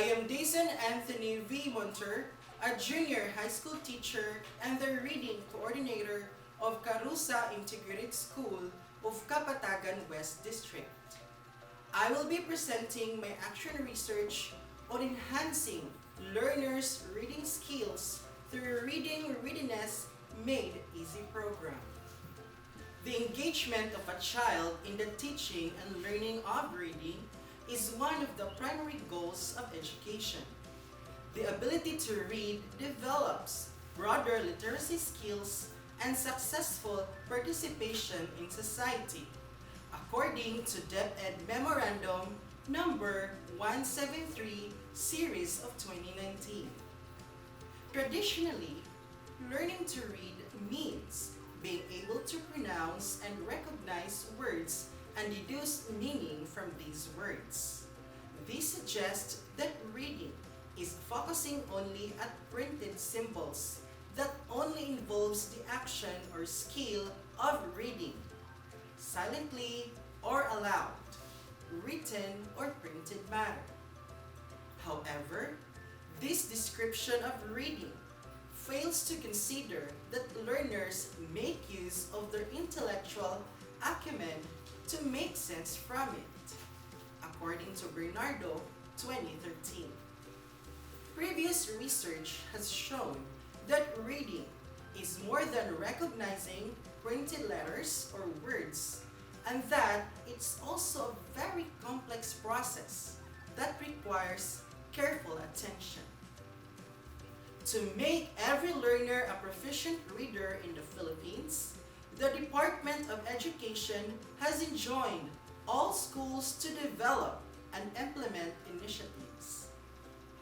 am Daison Anthony V. Monter, a junior high school teacher and the reading coordinator of Carusa Integrated School of Kapatagan West District. I will be presenting my action research on enhancing learners' reading skills through Reading Readiness Made Easy program. The engagement of a child in the teaching and learning of reading is one of the primary goals of education. The ability to read develops broader literacy skills and successful participation in society, according to DepEd Memorandum number 173 series of 2019. Traditionally, learning to read means being able to pronounce and recognize words and deduce meaning from these words. This suggests that reading is focusing only at printed symbols that only involves the action or skill of reading, silently or aloud, written or printed matter. However, this description of reading fails to consider that learners make use of their intellectual acumen to make sense from it, according to Bernardo, 2013. Previous research has shown that reading is more than recognizing printed letters or words, and that it's also a very complex process that requires careful attention. To make every learner a proficient reader in the Philippines, the Department of Education has enjoined all schools to develop and implement initiatives.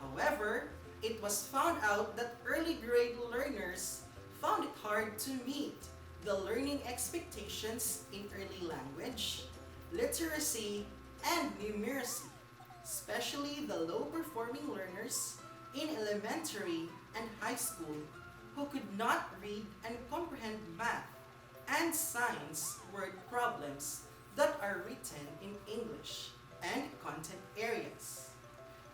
However, it was found out that early grade learners found it hard to meet the learning expectations in early language, literacy, and numeracy, especially the low-performing learners in elementary and high school who could not read and comprehend math and science word problems that are written in English and content areas.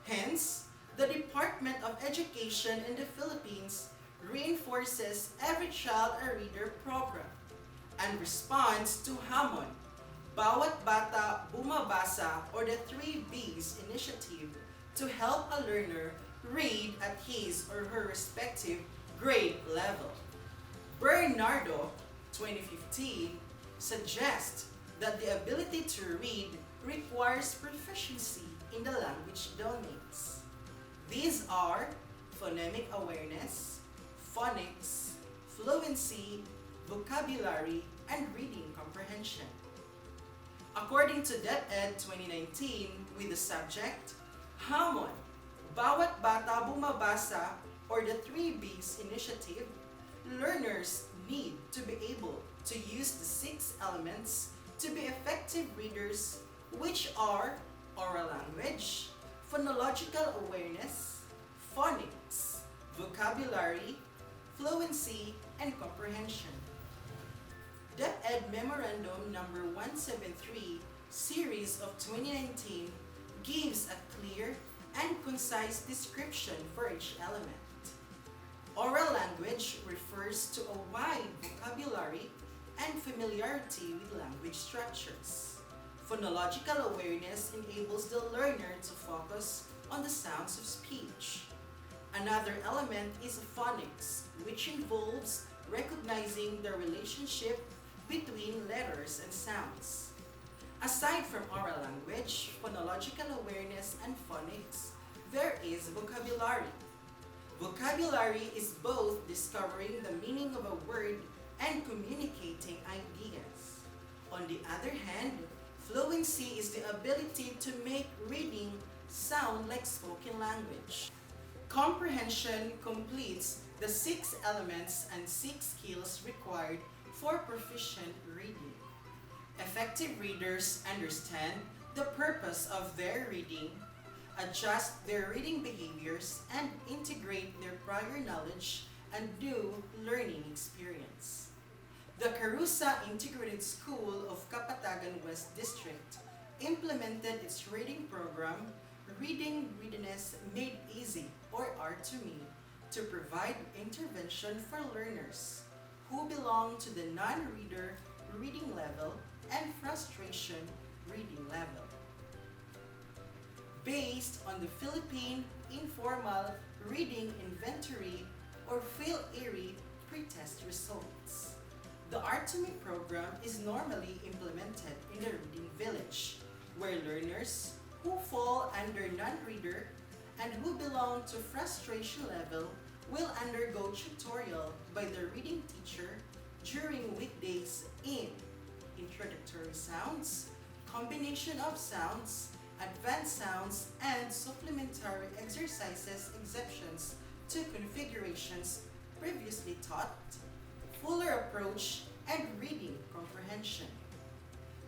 Hence, the Department of Education in the Philippines reinforces Every Child a Reader program and responds to Hamon, Bawat Bata Bumabasa, or the 3 B's initiative to help a learner read at his or her respective grade level. Bernardo, 2015, suggests that the ability to read requires proficiency in the language domains. These are phonemic awareness, phonics, fluency, vocabulary, and reading comprehension. According to DepEd 2019, with the subject, Hamon, Bawat Bata Bumabasa, or the 3 B's initiative, learners need to be able to use the 6 elements to be effective readers, which are oral language, phonological awareness, phonics, vocabulary, fluency, and comprehension. DepEd Memorandum number 173, series of 2019, gives a clear and concise description for each element. Oral language refers to a wide vocabulary and familiarity with language structures. Phonological awareness enables the learner to focus on the sounds of speech. Another element is phonics, which involves recognizing the relationship between letters and sounds. Aside from oral language, phonological awareness, and phonics, there is vocabulary. Vocabulary is both discovering the meaning of a word and communicating ideas. On the other hand, fluency is the ability to make reading sound like spoken language. Comprehension completes the 6 elements and 6 skills required for proficient reading. Effective readers understand the purpose of their reading, adjust their reading behaviors, and integrate their prior knowledge and new learning experience. The Carusa Integrated School of Kapatagan West District implemented its reading program Reading Readiness Made Easy, or R2Me, to provide intervention for learners who belong to the non-reader reading level and frustration reading level. Based on the Philippine Informal Reading Inventory or PhilERI pre-test results. The R2Me program is normally implemented in the reading village, where learners who fall under non-reader and who belong to frustration level will undergo tutorial by the reading teacher during weekdays in introductory sounds, combination of sounds, advanced sounds, and supplementary exercises exceptions to configurations previously taught, fuller approach, and reading comprehension.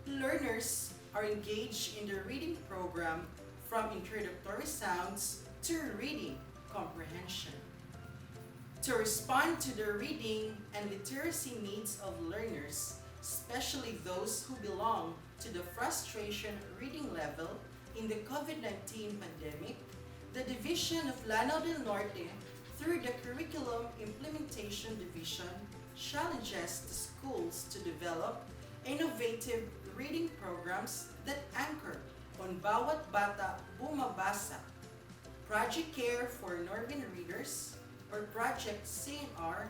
Learners are engaged in the reading program from introductory sounds to reading comprehension. To respond to the reading and literacy needs of learners, especially those who belong to the frustration reading level in the COVID-19 pandemic, the Division of Lanao del Norte, through the Curriculum Implementation Division, challenges the schools to develop innovative reading programs that anchor on Bawat Bata Bumabasa, Project Care for Northern Readers, or Project CNR,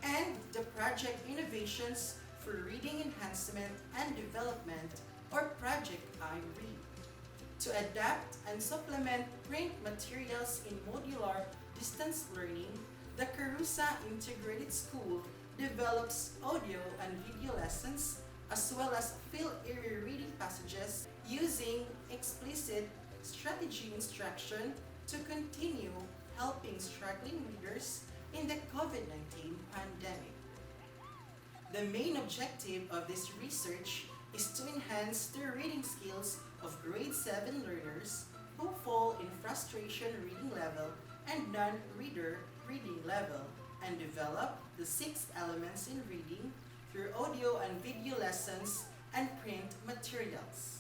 and the Project Innovations for Reading Enhancement and Development, or Project iRead, to adapt and supplement print materials in modular distance learning. The Carusa Integrated School develops audio and video lessons as well as PhilERI reading passages using explicit strategy instruction to continue helping struggling readers in the COVID-19 pandemic. The main objective of this research is to enhance the reading skills of grade 7 learners who fall in frustration reading level and non-reader reading level, and develop the 6 elements in reading through audio and video lessons and print materials.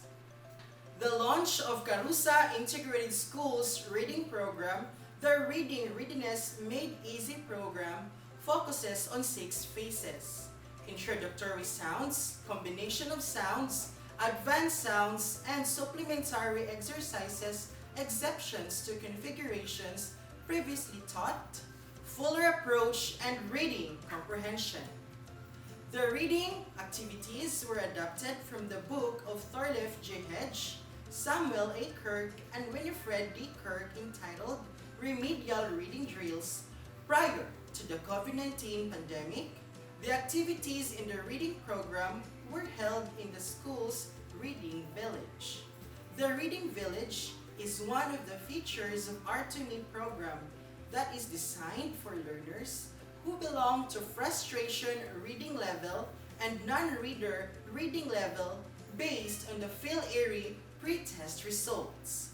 The launch of Carusa Integrated Schools reading program, the Reading Readiness Made Easy program, focuses on 6 phases: introductory sounds, combination of sounds, advanced sounds, and supplementary exercises, exceptions to configurations previously taught, fuller approach, and reading comprehension. The reading activities were adapted from the book of Thorleif J. Hedge, Samuel A. Kirk, and Winifred D. Kirk, entitled Remedial Reading Drills. Prior to the COVID-19 pandemic, the activities in the reading program were held in the school's reading village. The reading village is one of the features of R2Me program that is designed for learners who belong to frustration reading level and non-reader reading level based on the PhilERI pre-test results.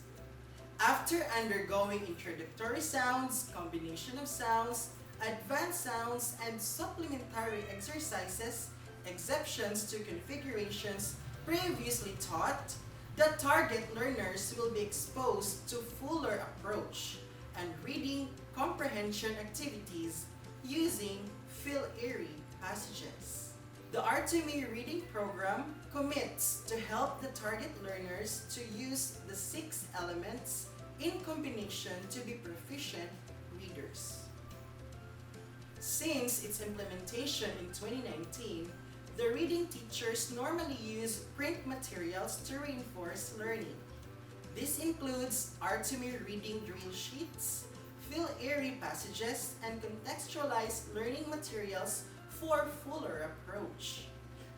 After undergoing introductory sounds, combination of sounds, advanced sounds, and supplementary exercises, exceptions to configurations previously taught, the target learners will be exposed to fuller approach and reading comprehension activities using PhilERI passages. The R2Me reading program commits to help the target learners to use the 6 elements in combination to be proficient readers. Since its implementation in 2019, the reading teachers normally use print materials to reinforce learning. This includes R2Me reading drill sheets, PhilERI passages, and contextualized learning materials for fuller approach.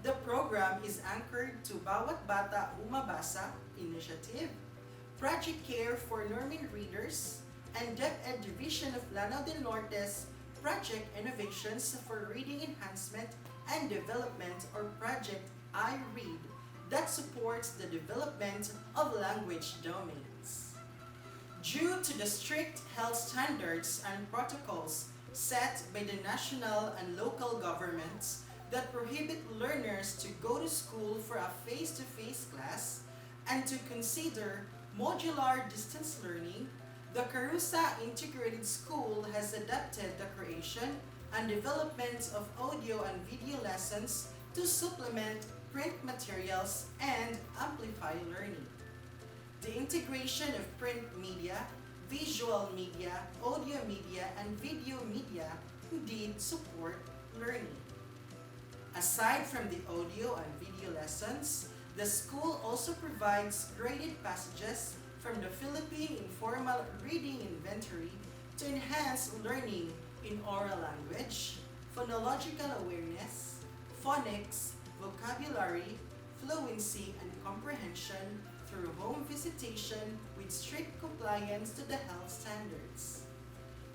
The program is anchored to Bawat Bata Bumabasa initiative, Project Care for Northern Readers, and DepEd Division of Lanao del Norte's Project Innovations for Reading Enhancement and Development, or Project iRead, that supports the development of language domains. Due to the strict health standards and protocols set by the national and local governments that prohibit learners to go to school for a face-to-face class and to consider modular distance learning, the Carusa Integrated School has adapted the creation and development of audio and video lessons to supplement print materials and amplify learning. The integration of print media, visual media, audio media, and video media indeed support learning. Aside from the audio and video lessons, the school also provides graded passages from the Philippine Informal Reading Inventory to enhance learning in oral language, phonological awareness, phonics, vocabulary, fluency, and comprehension through home visitation with strict compliance to the health standards.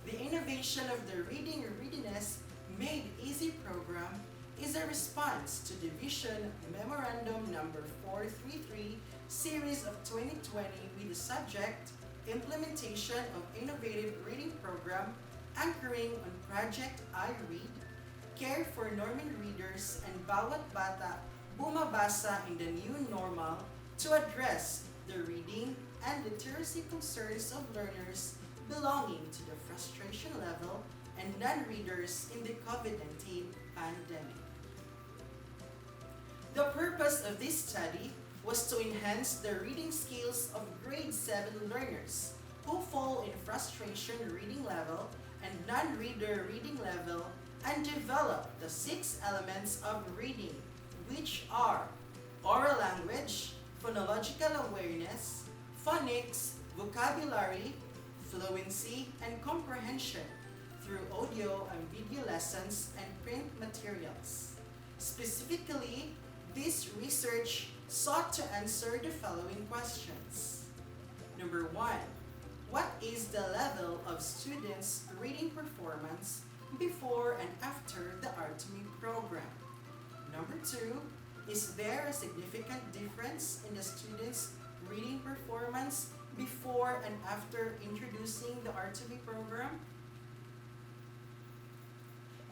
The innovation of the Reading Readiness Made Easy program is a response to Division Memorandum Number 433, Series of 2020 with the subject Implementation of Innovative Reading Program anchoring on Project I Read, Care for Norman Readers, and Bawat Bata Bumabasa in the New Normal to address the reading and literacy concerns of learners belonging to the frustration level and non-readers in the COVID-19 pandemic. The purpose of this study was to enhance the reading skills of grade 7 learners who fall in frustration reading level and non-reader reading level and develop the 6 elements of reading, which are oral language, phonological awareness, phonics, vocabulary, fluency, and comprehension through audio and video lessons and print materials. Specifically, this research sought to answer the following questions. Number 1. What is the level of students' reading performance before and after the Artemy program? Number 2. Is there a significant difference in the students' reading performance before and after introducing the Artemy program?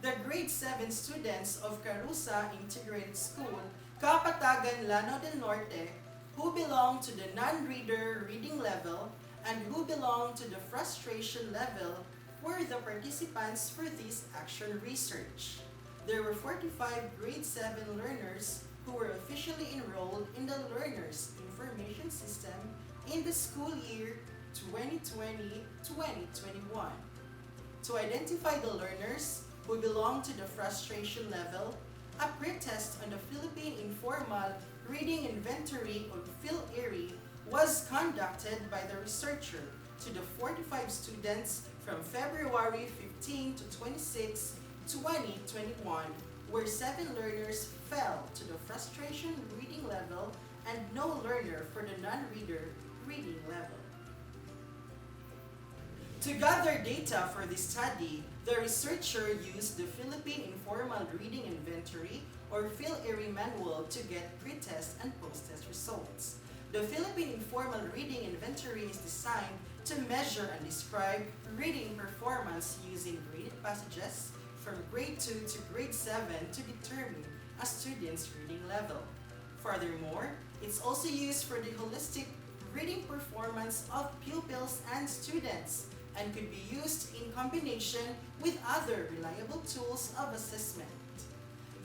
The grade 7 students of Carusa Integrated School, Kapatagan, Lanao del Norte, who belong to the non-reader reading level and who belong to the frustration level were the participants for this action research. There were 45 grade 7 learners who were officially enrolled in the Learners Information System in the school year 2020-2021. To identify the learners who belong to the frustration level, a pretest on the Philippine Informal Reading Inventory or PhilIRI was conducted by the researcher to the 45 students from February 15 to 26, 2021, where 7 learners fell to the frustration reading level and no learner for the non-reader reading level. To gather data for this study, the researcher used the Philippine Informal Reading Inventory or PhilIRI manual to get pre-test and post-test results. The Philippine Informal Reading Inventory is designed to measure and describe reading performance using graded passages from grade 2 to grade 7 to determine a student's reading level. Furthermore, it's also used for the holistic reading performance of pupils and students and could be used in combination with other reliable tools of assessment.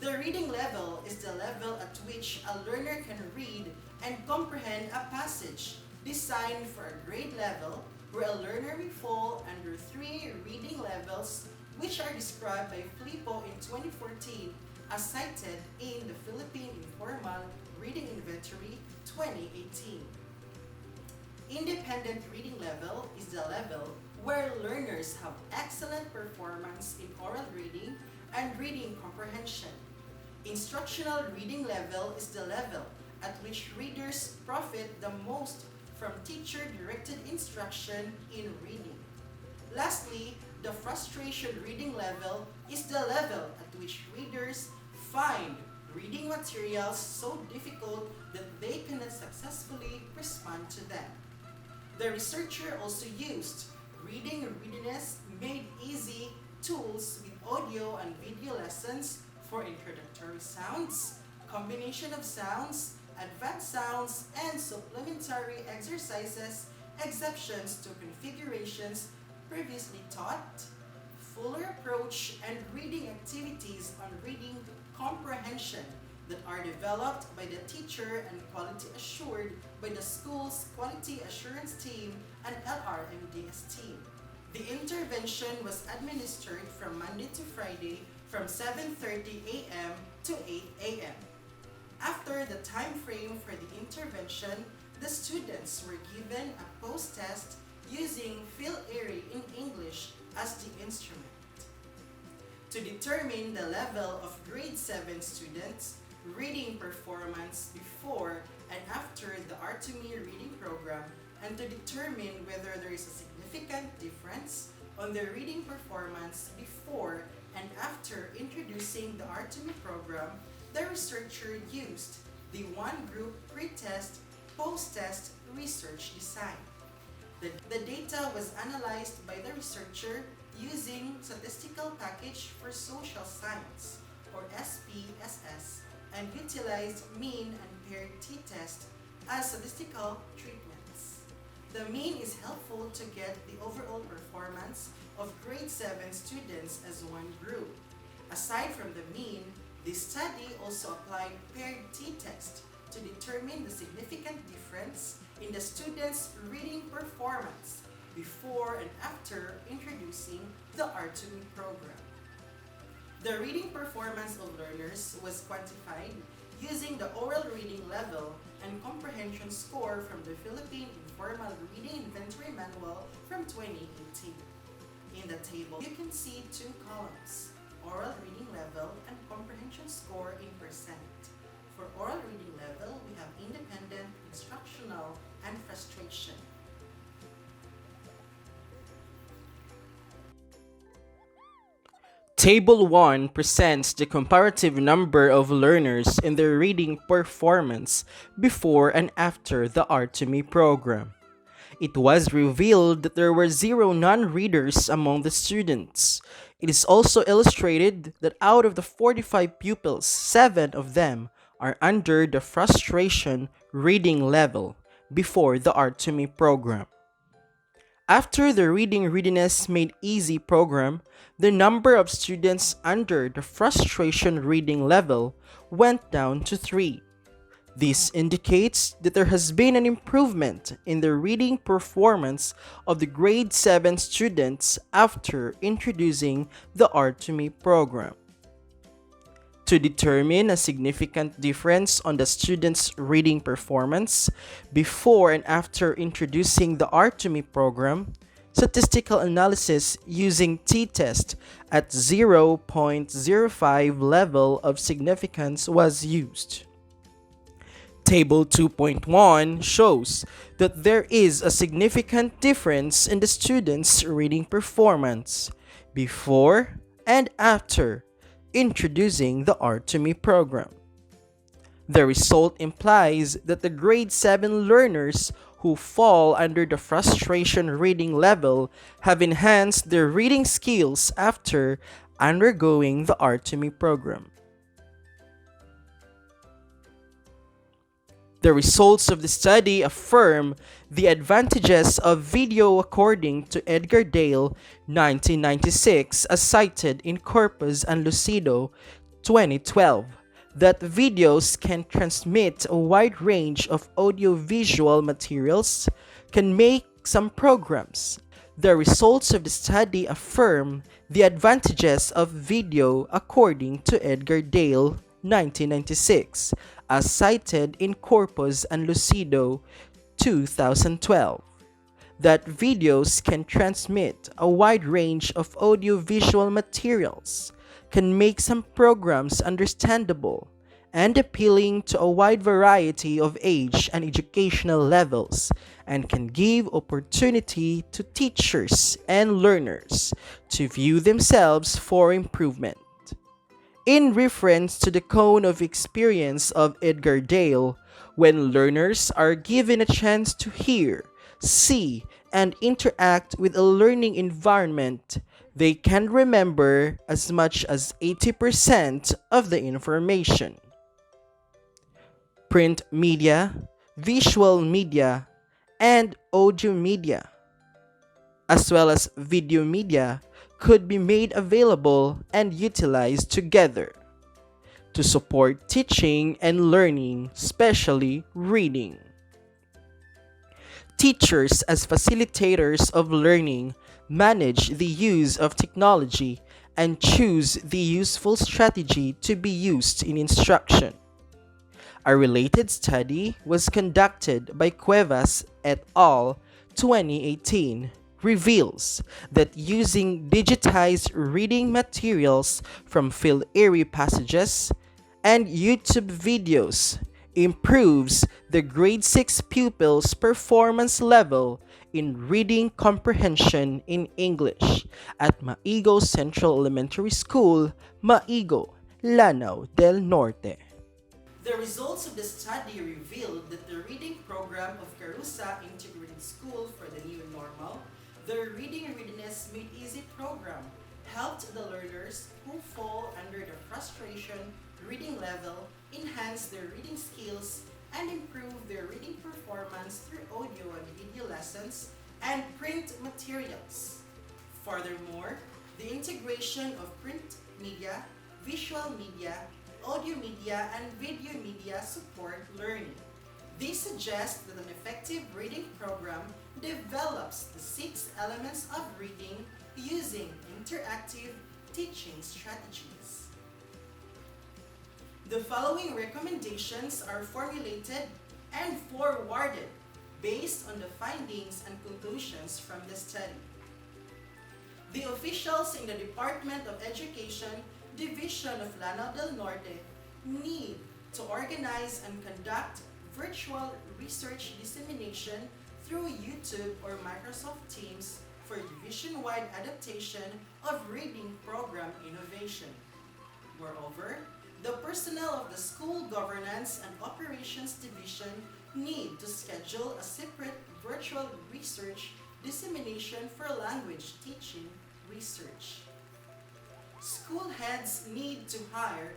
The reading level is the level at which a learner can read and comprehend a passage designed for a grade level where a learner may fall under 3 reading levels which are described by Filippo in 2014 as cited in the Philippine Informal Reading Inventory 2018. Independent reading level is the level where learners have excellent performance in oral reading and reading comprehension. Instructional reading level is the level at which readers profit the most from teacher-directed instruction in reading. Lastly, the frustration reading level is the level at which readers find reading materials so difficult that they cannot successfully respond to them. The researcher also used Reading Readiness Made Easy tools with audio and video lessons for introductory sounds, combination of sounds, advanced sounds, and supplementary exercises, exceptions to configurations previously taught, fuller approach, and reading activities on reading comprehension that are developed by the teacher and quality assured by the school's quality assurance team and LRMDS team. The intervention was administered from Monday to Friday from 7:30 a.m. to 8 a.m. After the time frame for the intervention, the students were given a post-test using Phil-Airy in English as the instrument. To determine the level of grade 7 students' reading performance before and after the R2Me reading program, and to determine whether there is a significant difference on their reading performance before and after introducing the R2Me program, the researcher used the one-group pre-test, post-test research design. The data was analyzed by the researcher using Statistical Package for Social Science, or SPSS, and utilized mean and paired t-test as statistical treatments. The mean is helpful to get the overall performance of grade 7 students as one group. Aside from the mean, the study also applied paired t-test to determine the significant difference in the students' reading performance before and after introducing the R2Me program. The reading performance of learners was quantified using the oral reading level and comprehension score from the Philippine Informal Reading Inventory Manual from 2018. In the table, you can see two columns, oral reading level and comprehension score in percent. For oral reading level, we have independent, instructional, and frustration. Table 1 presents the comparative number of learners in their reading performance before and after the R2Me program. It was revealed that there were 0 non-readers among the students. It is also illustrated that out of the 45 pupils, 7 of them are under the frustration reading level before the R2Me program. After the Reading Readiness Made Easy program, the number of students under the frustration reading level went down to 3. This indicates that there has been an improvement in the reading performance of the grade 7 students after introducing the R2Me program. To determine a significant difference on the students' reading performance before and after introducing the R2Me program, statistical analysis using t-test at 0.05 level of significance was used. Table 2.1 shows that there is a significant difference in the students' reading performance before and after introducing the R2Me program. The result implies that the grade 7 learners who fall under the frustration reading level have enhanced their reading skills after undergoing the R2Me program. The results of the study affirm the advantages of video according to Edgar Dale, 1996, as cited in Corpuz and Lucido, 2012, that videos can transmit a wide range of audiovisual materials, can make some programs. The results of the study affirm the advantages of video according to Edgar Dale, 1996, as cited in Corpuz and Lucido, 2012, that videos can transmit a wide range of audiovisual materials, can make some programs understandable and appealing to a wide variety of age and educational levels, and can give opportunity to teachers and learners to view themselves for improvement. In reference to the cone of experience of Edgar Dale, when learners are given a chance to hear, see, and interact with a learning environment, they can remember as much as 80% of the information. print media, visual media, and audio media, as well as video media, could be made available and utilized together to support teaching and learning, especially reading. Teachers, as facilitators of learning, manage the use of technology and choose the useful strategy to be used in instruction. A related study was conducted by Cuevas et al. 2018 reveals that using digitized reading materials from field area passages and YouTube videos improves the grade 6 pupils' performance level in reading comprehension in English at Maigo Central Elementary School, Maigo, Lanao del Norte. The results of the study revealed that the reading program of Carusa Integrated School for the New Normal, the Reading Readiness Made Easy program, helped the learners who fall under the frustration reading level enhance their reading skills and improve their reading performance through audio and video lessons and print materials. Furthermore, the integration of print media, visual media, audio media, and video media support learning. This suggests that an effective reading program develops the 6 elements of reading using interactive teaching strategies. The following recommendations are formulated and forwarded based on the findings and conclusions from the study. The officials in the Department of Education, Division of Lanao del Norte, need to organize and conduct virtual research dissemination through YouTube or Microsoft Teams for division-wide adaptation of reading program innovation. Moreover, the personnel of the School Governance and Operations Division need to schedule a separate virtual research dissemination for language teaching research. School heads need to hire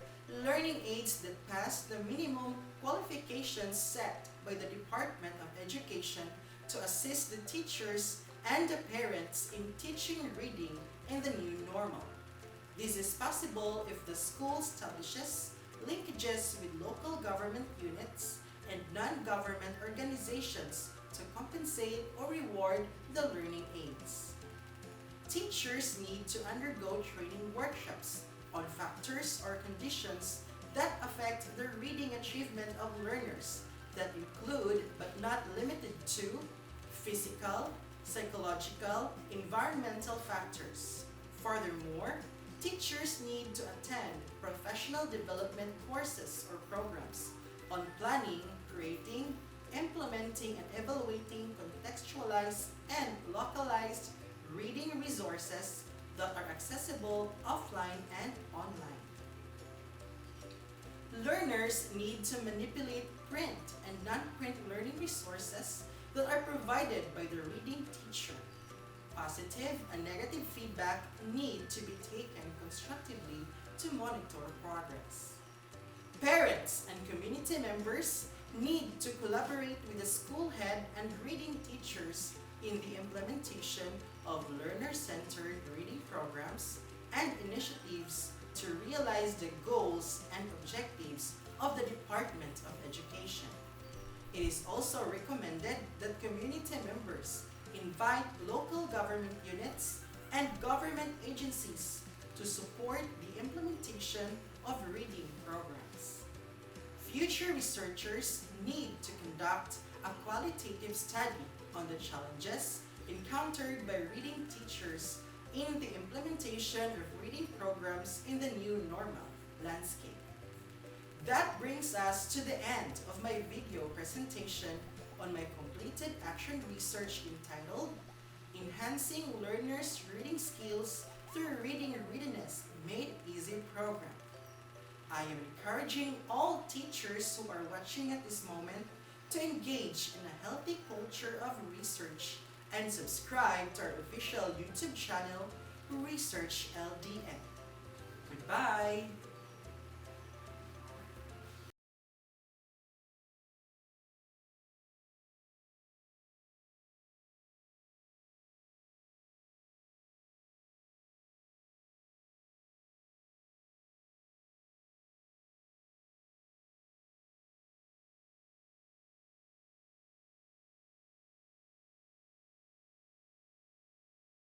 learning aids that pass the minimum qualifications set by the Department of Education to assist the teachers and the parents in teaching reading in the new normal. This is possible if the school establishes linkages with local government units and non-government organizations to compensate or reward the learning aids. Teachers need to undergo training workshops on factors or conditions that affect the reading achievement of learners that include but not limited to physical, psychological, environmental factors. Furthermore, teachers need to attend professional development courses or programs on planning, creating, implementing, and evaluating contextualized and localized reading resources that are accessible offline and online. Learners need to manipulate print and non-print learning resources that are provided by the reading teacher. Positive and negative feedback need to be taken constructively to monitor progress. Parents and community members need to collaborate with the school head and reading teachers in the implementation of learner-centered reading programs and initiatives to realize the goals and objectives of the Department of Education. It is also recommended that community members invite local government units and government agencies to support the implementation of reading programs. Future researchers need to conduct a qualitative study on the challenges encountered by reading teachers in the implementation of reading programs in the new normal landscape. That brings us to the end of my video presentation on my completed action research entitled Enhancing Learners' Reading Skills Through Reading Readiness Made Easy program. I am encouraging all teachers who are watching at this moment to engage in a healthy culture of research and subscribe to our official YouTube channel, Research LDN. Goodbye!